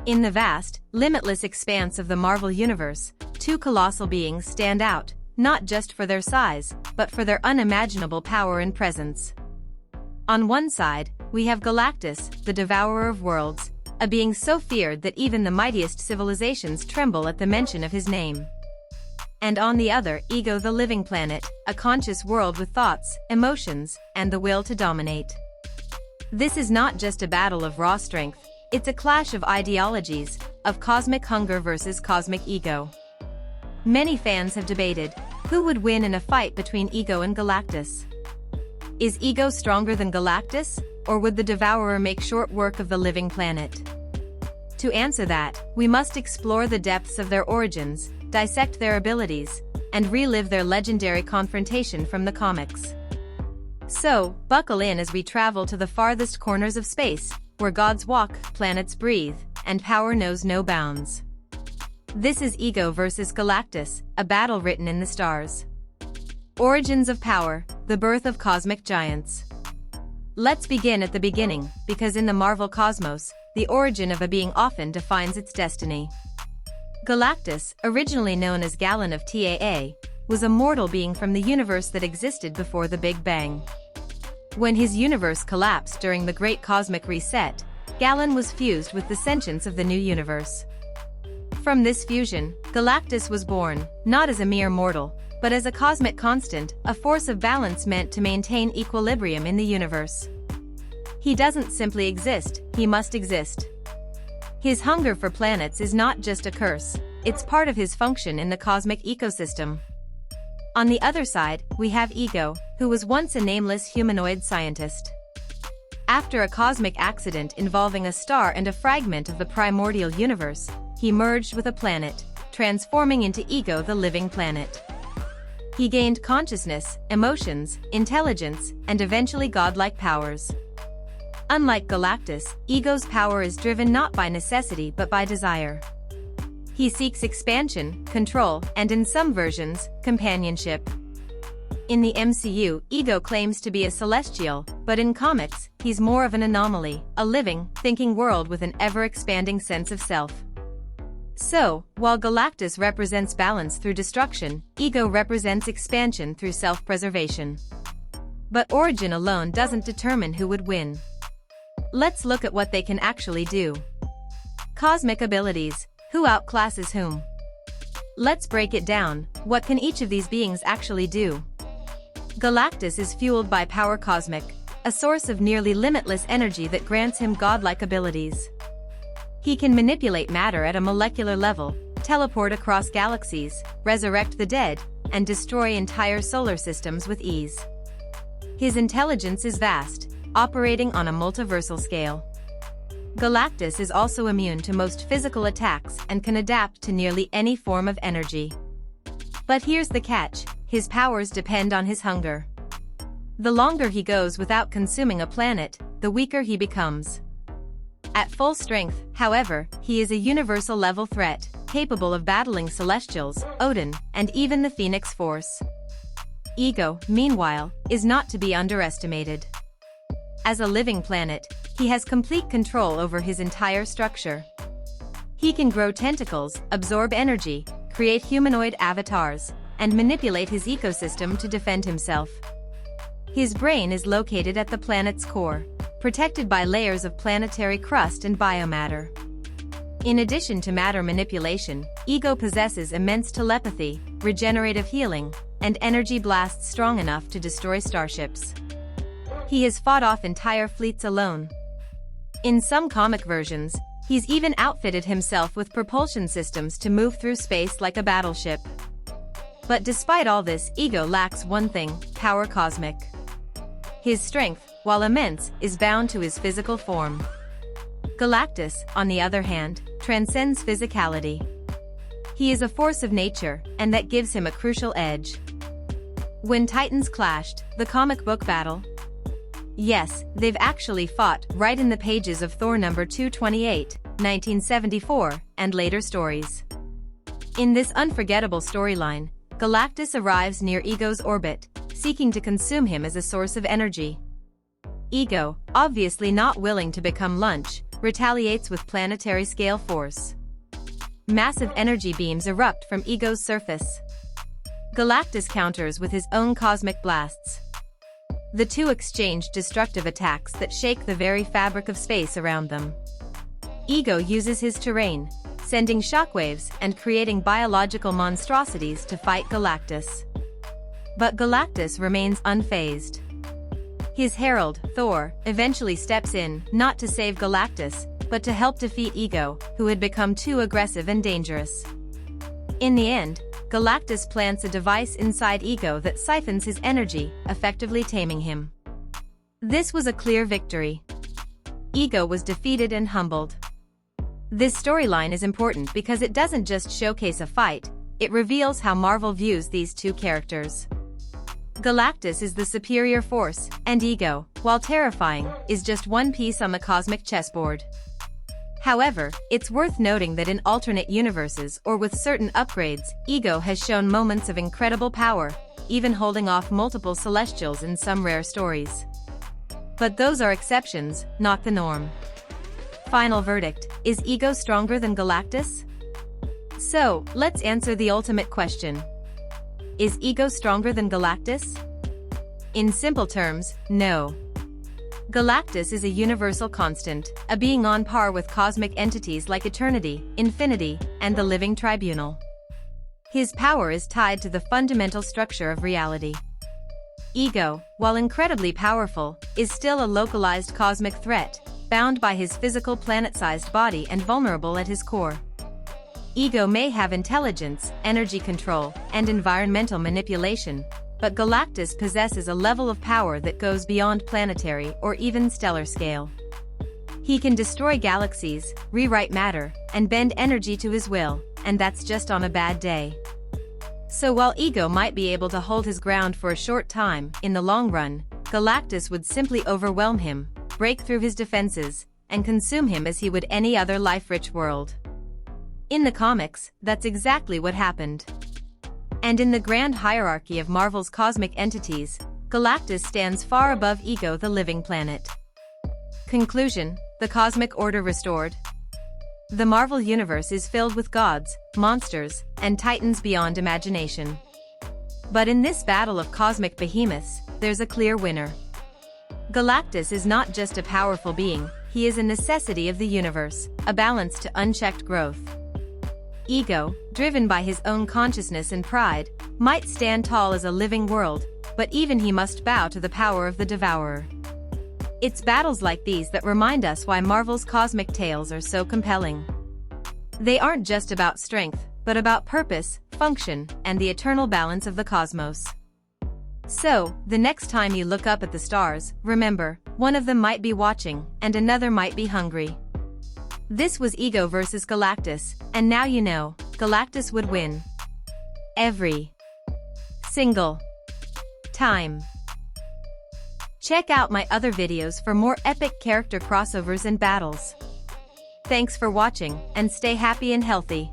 In the vast, limitless expanse of the Marvel Universe, two colossal beings stand out, not just for their size, but for their unimaginable power and presence. On one side, we have Galactus, the Devourer of Worlds, a being so feared that even the mightiest civilizations tremble at the mention of his name. And on the other, Ego, the Living Planet, a conscious world with thoughts, emotions, and the will to dominate. This is not just a battle of raw strength, it's a clash of ideologies, of cosmic hunger versus cosmic ego. Many fans have debated, who would win in a fight between Ego and Galactus? Is Ego stronger than Galactus, or would the Devourer make short work of the Living Planet? To answer that, we must explore the depths of their origins, dissect their abilities, and relive their legendary confrontation from the comics. So, buckle in as we travel to the farthest corners of space, where gods walk, planets breathe, and power knows no bounds. This is Ego versus Galactus, a battle written in the stars. Origins of power, the birth of cosmic giants. Let's begin at the beginning, because in the Marvel cosmos, the origin of a being often defines its destiny. Galactus, originally known as Galen of Taa, was a mortal being from the universe that existed before the Big Bang. When his universe collapsed during the Great Cosmic Reset, Galen was fused with the sentience of the new universe. From this fusion, Galactus was born, not as a mere mortal, but as a cosmic constant, a force of balance meant to maintain equilibrium in the universe. He doesn't simply exist, he must exist. His hunger for planets is not just a curse, it's part of his function in the cosmic ecosystem. On the other side, we have Ego, who was once a nameless humanoid scientist. After a cosmic accident involving a star and a fragment of the primordial universe, he merged with a planet, transforming into Ego, the Living Planet. He gained consciousness, emotions, intelligence, and eventually godlike powers. Unlike Galactus, Ego's power is driven not by necessity but by desire. He seeks expansion, control, and in some versions, companionship. In the MCU, Ego claims to be a celestial, but in comics, he's more of an anomaly, a living, thinking world with an ever-expanding sense of self. So, while Galactus represents balance through destruction, Ego represents expansion through self-preservation. But origin alone doesn't determine who would win. Let's look at what they can actually do. Cosmic abilities. Who outclasses whom? Let's break it down. What can each of these beings actually do? Galactus is fueled by power cosmic, a source of nearly limitless energy that grants him godlike abilities. He can manipulate matter at a molecular level, teleport across galaxies, resurrect the dead, and destroy entire solar systems with ease. His intelligence is vast, operating on a multiversal scale. Galactus is also immune to most physical attacks and can adapt to nearly any form of energy. But here's the catch, his powers depend on his hunger. The longer he goes without consuming a planet, the weaker he becomes. At full strength, however, he is a universal-level threat, capable of battling Celestials, Odin, and even the Phoenix Force. Ego, meanwhile, is not to be underestimated. As a living planet, he has complete control over his entire structure. He can grow tentacles, absorb energy, create humanoid avatars, and manipulate his ecosystem to defend himself. His brain is located at the planet's core, protected by layers of planetary crust and biomatter. In addition to matter manipulation, Ego possesses immense telepathy, regenerative healing, and energy blasts strong enough to destroy starships. He has fought off entire fleets alone. In some comic versions, he's even outfitted himself with propulsion systems to move through space like a battleship. But despite all this, Ego lacks one thing: power cosmic. His strength, while immense, is bound to his physical form. Galactus, on the other hand, transcends physicality. He is a force of nature, and that gives him a crucial edge. When Titans clashed, the comic book battle. Yes, they've actually fought right in the pages of Thor number 228, 1974, and later stories. In this unforgettable storyline, Galactus arrives near Ego's orbit, seeking to consume him as a source of energy. Ego, obviously not willing to become lunch, retaliates with planetary scale force. Massive energy beams erupt from Ego's surface. Galactus counters with his own cosmic blasts. The two exchange destructive attacks that shake the very fabric of space around them. Ego uses his terrain, sending shockwaves and creating biological monstrosities to fight Galactus. But Galactus remains unfazed. His herald, Thor, eventually steps in, not to save Galactus, but to help defeat Ego, who had become too aggressive and dangerous. In the end, Galactus plants a device inside Ego that siphons his energy, effectively taming him. This was a clear victory. Ego was defeated and humbled. This storyline is important because it doesn't just showcase a fight, it reveals how Marvel views these two characters. Galactus is the superior force, and Ego, while terrifying, is just one piece on the cosmic chessboard. However, it's worth noting that in alternate universes or with certain upgrades, Ego has shown moments of incredible power, even holding off multiple Celestials in some rare stories. But those are exceptions, not the norm. Final verdict: is Ego stronger than Galactus? So, let's answer the ultimate question. Is Ego stronger than Galactus? In simple terms, no. Galactus is a universal constant, a being on par with cosmic entities like Eternity, Infinity, and the Living Tribunal. His power is tied to the fundamental structure of reality. Ego, while incredibly powerful, is still a localized cosmic threat, bound by his physical planet-sized body and vulnerable at his core. Ego may have intelligence, energy control, and environmental manipulation, but Galactus possesses a level of power that goes beyond planetary or even stellar scale. He can destroy galaxies, rewrite matter, and bend energy to his will, and that's just on a bad day. So while Ego might be able to hold his ground for a short time, in the long run, Galactus would simply overwhelm him, break through his defenses, and consume him as he would any other life-rich world. In the comics, that's exactly what happened. And in the grand hierarchy of Marvel's cosmic entities, Galactus stands far above Ego, the living planet. Conclusion: the cosmic order restored. The Marvel Universe is filled with gods, monsters, and titans beyond imagination. But in this battle of cosmic behemoths, there's a clear winner. Galactus is not just a powerful being, he is a necessity of the universe, a balance to unchecked growth. Ego, driven by his own consciousness and pride, might stand tall as a living world, but even he must bow to the power of the Devourer. It's battles like these that remind us why Marvel's cosmic tales are so compelling. They aren't just about strength, but about purpose, function, and the eternal balance of the cosmos. So, the next time you look up at the stars, remember, one of them might be watching, and another might be hungry. This was Ego versus Galactus, and now you know, Galactus would win. Every single time. Check out my other videos for more epic character crossovers and battles. Thanks for watching, and stay happy and healthy.